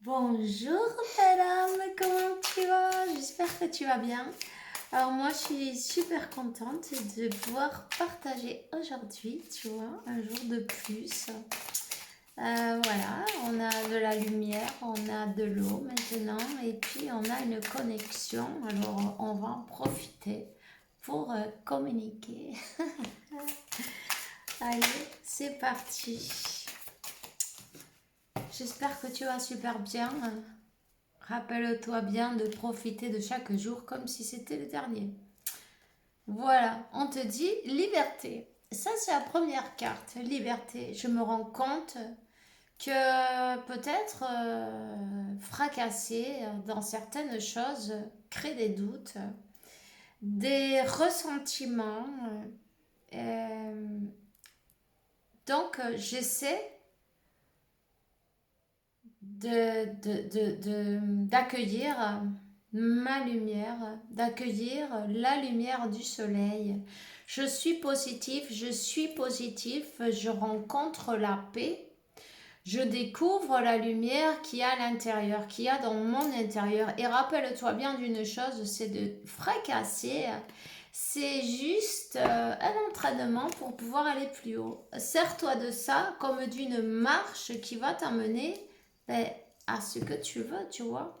Bonjour madame, comment tu vas? J'espère que tu vas bien. Alors moi je suis super contente de pouvoir partager aujourd'hui, tu vois, un jour de plus. Voilà, on a de la lumière, on a de l'eau maintenant et puis on a une connexion. Alors on va en profiter pour communiquer. Allez, c'est parti. J'espère que tu vas super bien. Rappelle-toi bien de profiter de chaque jour comme si c'était le dernier. Voilà, on te dit liberté. Ça, c'est la première carte, liberté. Je me rends compte que peut-être fracasser dans certaines choses crée des doutes, des ressentiments. Euh, j'essaie d'accueillir ma lumière, d'accueillir la lumière du soleil. Je suis positif, je suis positif, je rencontre la paix, je découvre la lumière qu'il y a à l'intérieur, qu'il y a dans mon intérieur. Et rappelle-toi bien d'une chose, c'est de fracasser. C'est juste un entraînement pour pouvoir aller plus haut. Sers-toi de ça comme d'une marche qui va t'amener ben, à ce que tu veux, tu vois.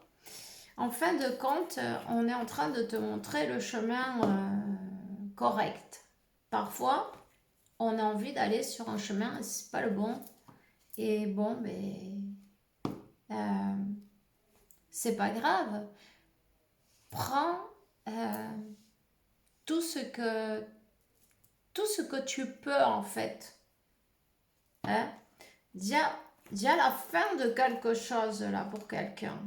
En fin de compte, on est en train de te montrer le chemin correct. Parfois, on a envie d'aller sur un chemin, c'est pas le bon. Et bon, euh, c'est pas grave. Prends euh, tout ce que tout ce que tu peux en fait. Hein? Il y a la fin de quelque chose là pour quelqu'un.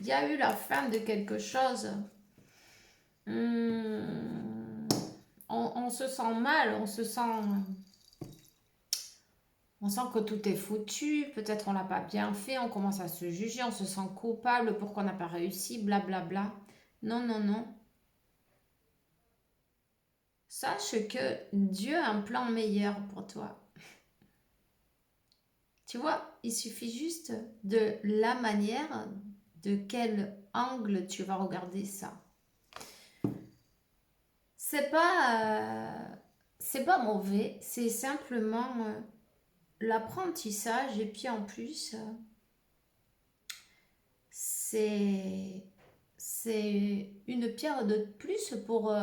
Il y a eu la fin de quelque chose. Hmm, on se sent mal, on sent que tout est foutu, peut-être on l'a pas bien fait, on commence à se juger, on se sent coupable, pourquoi on n'a pas réussi, blablabla. Bla bla. Non, non, non. Sache que Dieu a un plan meilleur pour toi. Tu vois, il suffit juste de la manière, de quel angle tu vas regarder ça. C'est pas, c'est pas mauvais, c'est simplement l'apprentissage et puis en plus, c'est c'est une pierre de plus pour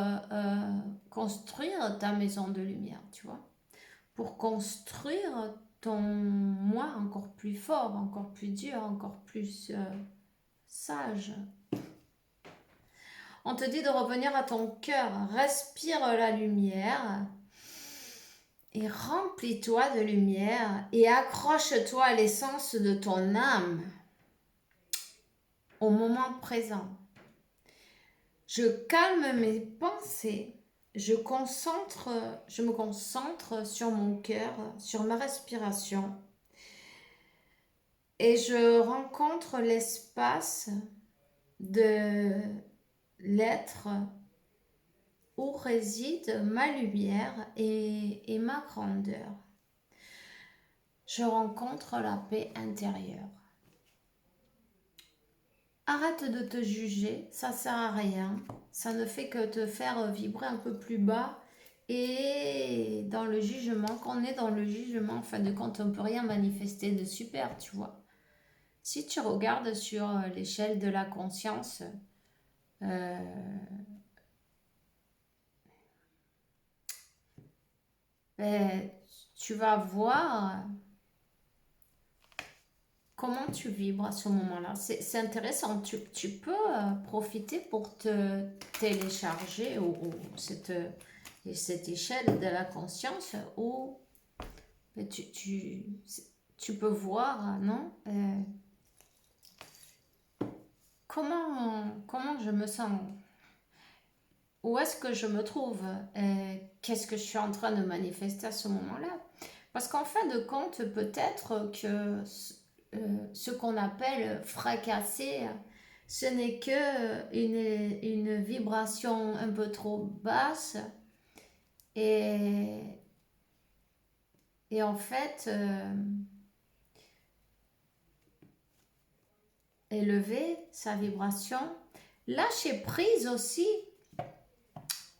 construire ta maison de lumière, tu vois, pour construire ton moi encore plus fort, encore plus dur, encore plus sage. On te dit de revenir à ton cœur, respire la lumière et remplis-toi de lumière et accroche-toi à l'essence de ton âme au moment présent. Je calme mes pensées, je me concentre sur mon cœur, sur ma respiration et je rencontre l'espace de l'être où réside ma lumière et ma grandeur. Je rencontre la paix intérieure. Arrête de te juger, ça sert à rien. Ça ne fait que te faire vibrer un peu plus bas. Et dans le jugement, quand on est dans le jugement, en fin de compte, on ne peut rien manifester de super, tu vois. Si tu regardes sur l'échelle de la conscience, euh, ben, tu vas voir comment tu vibres à ce moment-là. C'est intéressant. Tu peux profiter pour te télécharger cette échelle de la conscience où ben, tu peux voir, non? Comment je me sens? Où est-ce que je me trouve? Qu'est-ce que je suis en train de manifester à ce moment-là? Parce qu'en fin de compte, peut-être que ce qu'on appelle fracasser, ce n'est que une vibration un peu trop basse et, et en fait, élever sa vibration. Lâcher prise aussi.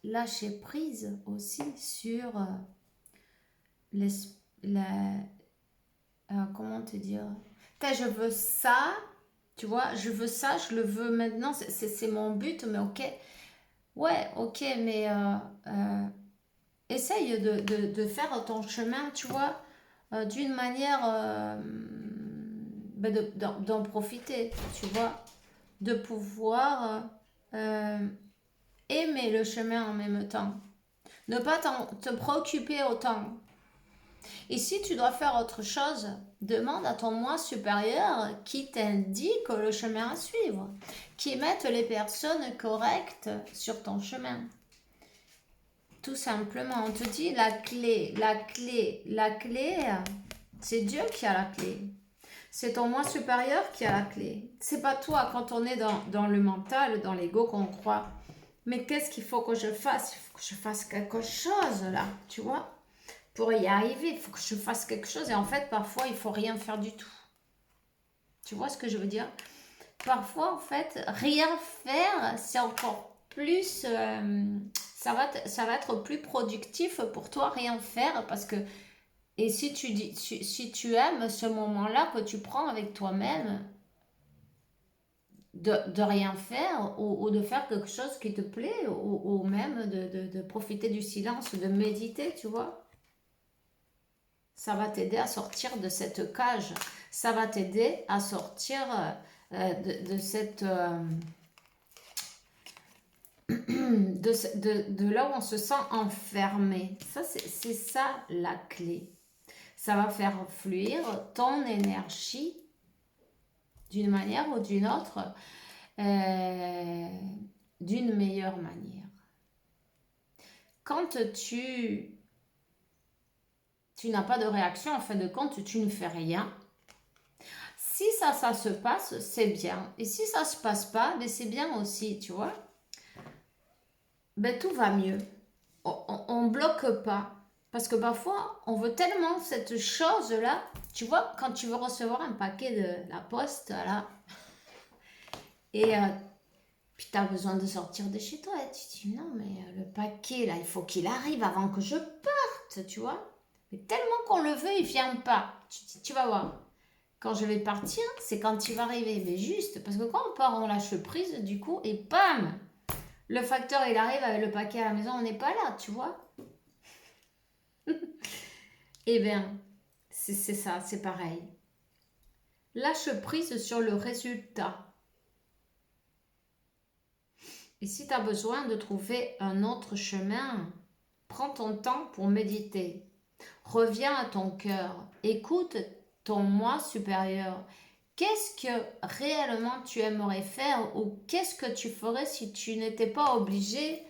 Lâcher prise aussi sur les, la, comment te dire, je veux ça, tu vois, je veux ça, je le veux maintenant, c'est mon but, mais ok, ouais, ok, mais essaye de faire ton chemin, tu vois, d'une manière, d'en profiter, tu vois, de pouvoir aimer le chemin en même temps, ne pas te préoccuper autant. Et si tu dois faire autre chose, demande à ton moi supérieur qui t'indique le chemin à suivre, qui mette les personnes correctes sur ton chemin. Tout simplement, on te dit la clé, c'est Dieu qui a la clé. C'est ton moi supérieur qui a la clé. C'est pas toi quand on est dans le mental, dans l'ego qu'on croit. Mais qu'est-ce qu'il faut que je fasse? Il faut que je fasse quelque chose là, tu vois? Pour y arriver, il faut que je fasse quelque chose. Et en fait, parfois, il faut rien faire du tout. Tu vois ce que je veux dire? Parfois, en fait, rien faire, c'est encore plus... ça va être plus productif pour toi, rien faire. Parce que... Et si si tu aimes ce moment-là que tu prends avec toi-même, de rien faire ou de faire quelque chose qui te plaît ou même de profiter du silence, de méditer, tu vois? Ça va t'aider à sortir de cette cage. Ça va t'aider à sortir de cette... de là où on se sent enfermé. Ça, c'est ça la clé. Ça va faire fluir ton énergie d'une manière ou d'une autre, d'une meilleure manière. Quand tu n'as pas de réaction, en fin de compte, tu ne fais rien. Si ça se passe, c'est bien. Et si ça se passe pas, ben c'est bien aussi, tu vois. Ben tout va mieux. On bloque pas. Parce que parfois, on veut tellement cette chose-là. Tu vois, quand tu veux recevoir un paquet de la poste, là, et puis tu as besoin de sortir de chez toi, et tu te dis non, mais le paquet, là, il faut qu'il arrive avant que je parte, tu vois. Mais tellement qu'on le veut, il vient pas. Tu vas voir. Quand je vais partir, c'est quand il va arriver. Mais juste, parce que quand on part, on lâche prise, du coup, et bam, le facteur, il arrive avec le paquet à la maison, on n'est pas là, tu vois. Eh bien, c'est ça, c'est pareil. Lâche prise sur le résultat. Et si tu as besoin de trouver un autre chemin, prends ton temps pour méditer. Reviens à ton cœur. Écoute ton moi supérieur. Qu'est-ce que réellement tu aimerais faire ou qu'est-ce que tu ferais si tu n'étais pas obligé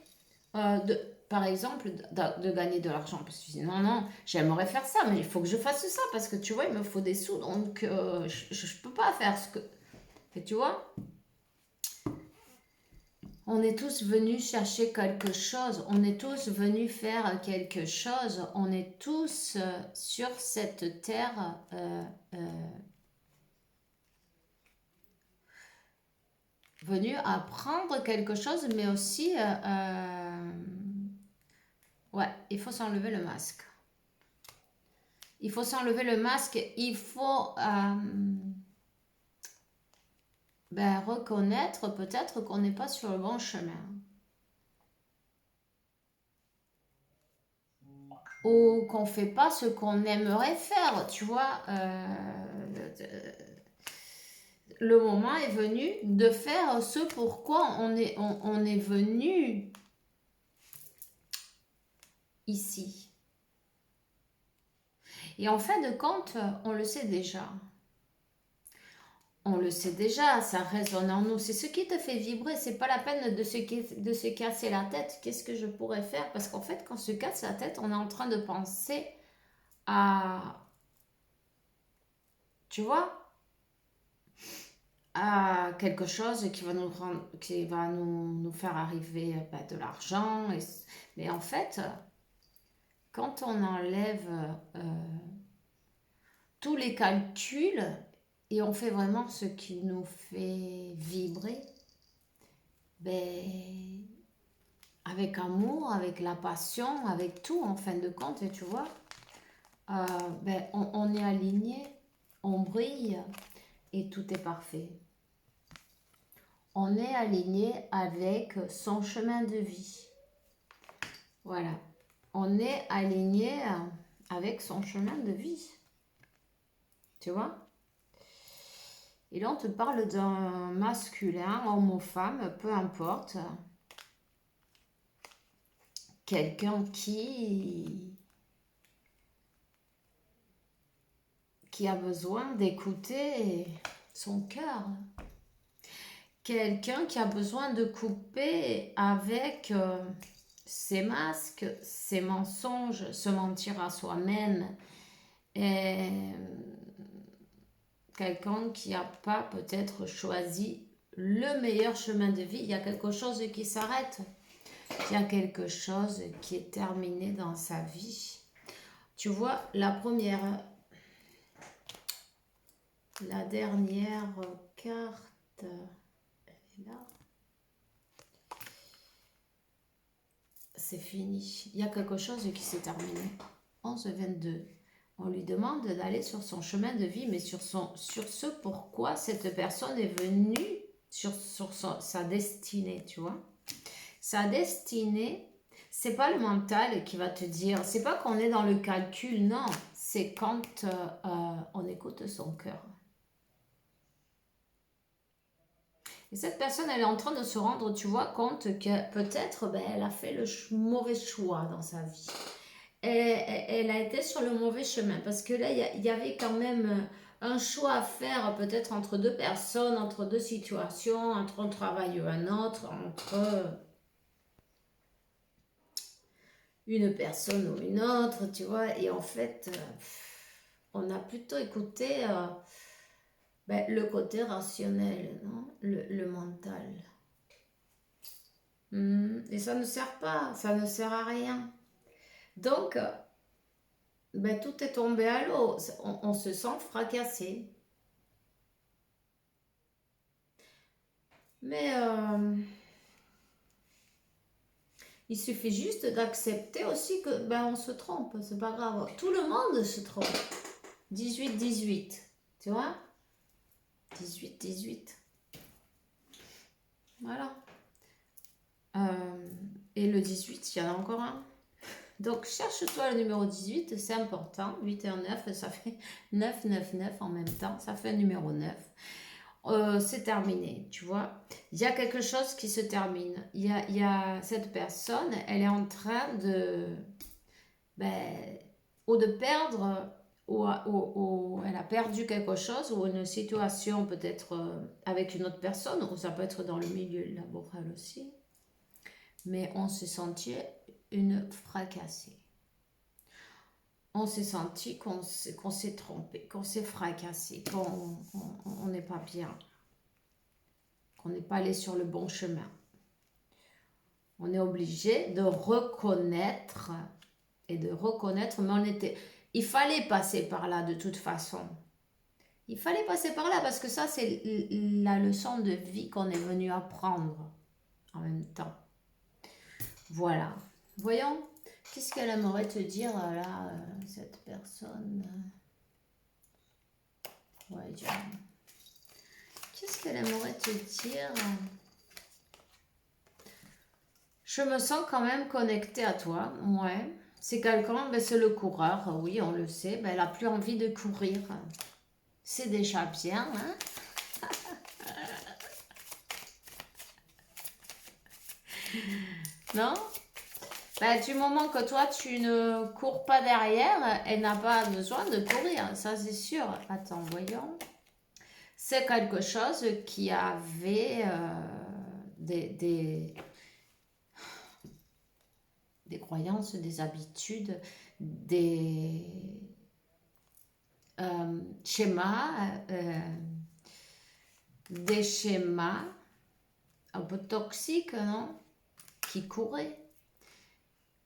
par exemple, de gagner de l'argent? Parce que tu dis non, non, j'aimerais faire ça, mais il faut que je fasse ça parce que tu vois, il me faut des sous, donc je ne peux pas faire ce que... Et tu vois, on est tous venus chercher quelque chose, on est tous venus faire quelque chose, on est tous sur cette terre venus apprendre quelque chose, mais aussi, ouais, il faut s'enlever le masque. Il faut s'enlever le masque, il faut reconnaître peut-être qu'on n'est pas sur le bon chemin. Ou qu'on ne fait pas ce qu'on aimerait faire, tu vois. Le moment est venu de faire ce pourquoi on est venu ici. Et en fin de compte, on le sait déjà. On le sait déjà, ça résonne en nous. C'est ce qui te fait vibrer. C'est pas la peine de se casser la tête. Qu'est-ce que je pourrais faire? Parce qu'en fait, quand on se casse la tête, on est en train de penser à... Tu vois? À quelque chose qui va nous faire arriver de l'argent. Mais en fait, quand on enlève tous les calculs et on fait vraiment ce qui nous fait vibrer, ben, avec amour, avec la passion, avec tout en fin de compte, et tu vois, ben, on est aligné, on brille et tout est parfait. On est aligné avec son chemin de vie. Voilà. On est aligné avec son chemin de vie. Tu vois? Et là, on te parle d'un masculin, homme ou femme, peu importe. Quelqu'un qui a besoin d'écouter son cœur. Quelqu'un qui a besoin de couper avec ses masques, ses mensonges, se mentir à soi-même. Et quelqu'un qui n'a pas peut-être choisi le meilleur chemin de vie. Il y a quelque chose qui s'arrête. Il y a quelque chose qui est terminé dans sa vie. Tu vois, la première, la dernière carte, elle est là. C'est fini. Il y a quelque chose qui s'est terminé. 11-22. On lui demande d'aller sur son chemin de vie, mais sur ce pourquoi cette personne est venue, sur sa destinée, tu vois. Sa destinée, c'est pas le mental qui va te dire, c'est pas qu'on est dans le calcul, non, c'est quand on écoute son cœur. Et cette personne, elle est en train de se rendre, tu vois, compte que peut-être, ben, elle a fait le mauvais choix dans sa vie. Elle a été sur le mauvais chemin parce que là, il y avait quand même un choix à faire, peut-être entre deux personnes, entre deux situations, entre un travail ou un autre, entre une personne ou une autre, tu vois. Et en fait, on a plutôt écouté ben, le côté rationnel, non, le mental. Et ça ne sert pas, ça ne sert à rien. Donc, ben, tout est tombé à l'eau. On se sent fracassé. Mais il suffit juste d'accepter aussi que ben, on se trompe, c'est pas grave. Tout le monde se trompe. 18-18, tu vois? 18-18. Voilà. Et le 18, il y en a encore un. Donc, cherche-toi le numéro 18, c'est important. 8 et 1, 9, ça fait 9, 9, 9 en même temps. Ça fait un numéro 9. C'est terminé, tu vois. Il y a quelque chose qui se termine. Il y a cette personne, elle est en train de... Ben, ou de perdre, ou elle a perdu quelque chose, ou une situation peut-être avec une autre personne, ou ça peut être dans le milieu laboral aussi. Mais on s'est senti une fracassée. On s'est senti qu'on s'est trompé, qu'on s'est fracassé, qu'on n'est pas bien, qu'on n'est pas allé sur le bon chemin. On est obligé de reconnaître mais il fallait passer par là de toute façon. Il fallait passer par là parce que ça, c'est la leçon de vie qu'on est venu apprendre en même temps. Voilà. Voyons, qu'est-ce qu'elle aimerait te dire là, cette personne? Ouais, qu'est-ce qu'elle aimerait te dire? Je me sens quand même connectée à toi, ouais. C'est quelqu'un, ben c'est le coureur, oui, on le sait, ben elle n'a plus envie de courir. C'est déjà bien, hein? Non? Ben, du moment que toi, tu ne cours pas derrière, elle n'a pas besoin de courir, ça c'est sûr. Attends, voyons. C'est quelque chose qui avait des croyances, des habitudes, schémas, des schémas un peu toxiques, non? Qui couraient.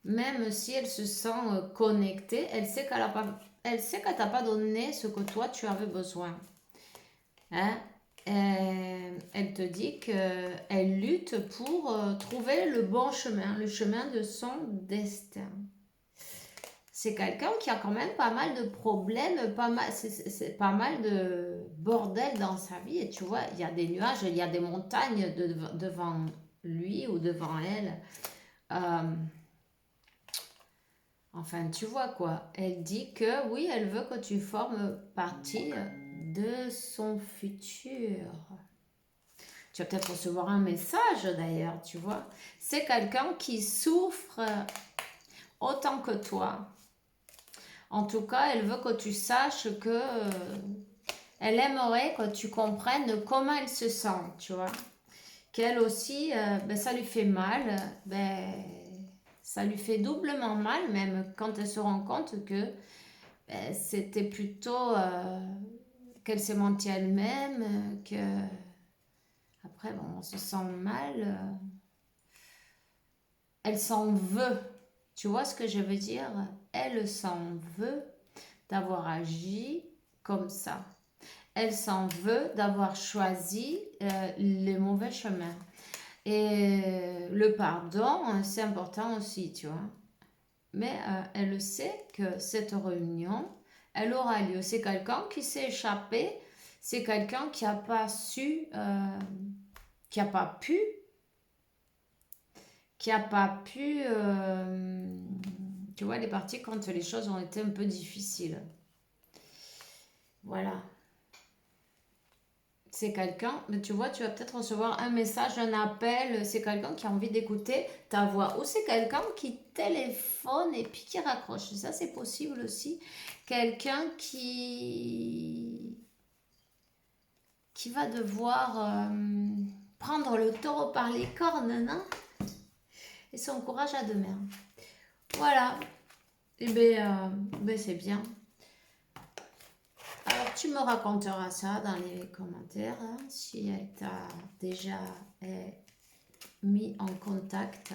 Même si elle se sent connectée, elle sait qu'elle t'a pas donné ce que toi tu avais besoin. Hein. Elle te dit qu'elle lutte pour trouver le bon chemin, le chemin de son destin. C'est quelqu'un qui a quand même pas mal de problèmes, c'est pas mal de bordel dans sa vie. Et tu vois, il y a des nuages, il y a des montagnes devant lui ou devant elle. Enfin, tu vois quoi. Elle dit que oui, elle veut que tu formes partie de son futur. Tu vas peut-être recevoir un message d'ailleurs, tu vois. C'est quelqu'un qui souffre autant que toi. En tout cas, elle veut que tu saches que elle aimerait que tu comprennes comment elle se sent, tu vois. Qu'elle aussi, ben, ça lui fait mal, ben, ça lui fait doublement mal même quand elle se rend compte que ben, c'était plutôt qu'elle s'est menti à elle-même, que après bon, on se sent mal, elle s'en veut. Tu vois ce que je veux dire? Elle s'en veut d'avoir agi comme ça. Elle s'en veut d'avoir choisi le mauvais chemin. Et le pardon, c'est important aussi, tu vois. Mais elle sait que cette réunion, elle aura lieu. C'est quelqu'un qui s'est échappé, c'est quelqu'un qui n'a pas su, qui n'a pas pu, tu vois, elle est partie quand les choses ont été un peu difficiles. Voilà. C'est quelqu'un, mais tu vois, tu vas peut-être recevoir un message, un appel, c'est quelqu'un qui a envie d'écouter ta voix. Ou c'est quelqu'un qui téléphone et puis qui raccroche. Ça, c'est possible aussi. Quelqu'un qui va devoir prendre le taureau par les cornes, non? Et son courage à deux mains. Voilà. Et ben c'est bien. Alors, tu me raconteras ça dans les commentaires, hein, si elle t'a déjà mis en contact.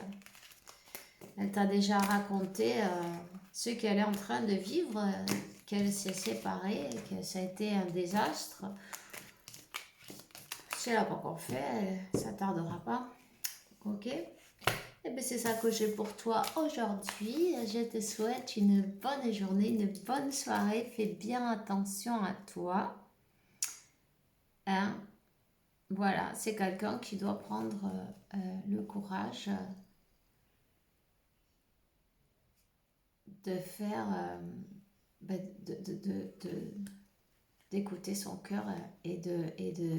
Elle t'a déjà raconté ce qu'elle est en train de vivre, qu'elle s'est séparée, que ça a été un désastre. Si elle n'a pas encore fait, ça ne tardera pas. Ok? Et bien c'est ça que j'ai pour toi aujourd'hui. Je te souhaite une bonne journée, une bonne soirée. Fais bien attention à toi. Hein? Voilà, c'est quelqu'un qui doit prendre le courage de faire, ben, d'écouter son cœur et de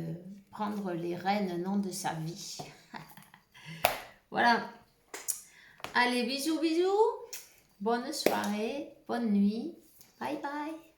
prendre les rênes, non, de sa vie. Voilà. Allez, bisous, bisous. Bonne soirée, bonne nuit. Bye bye.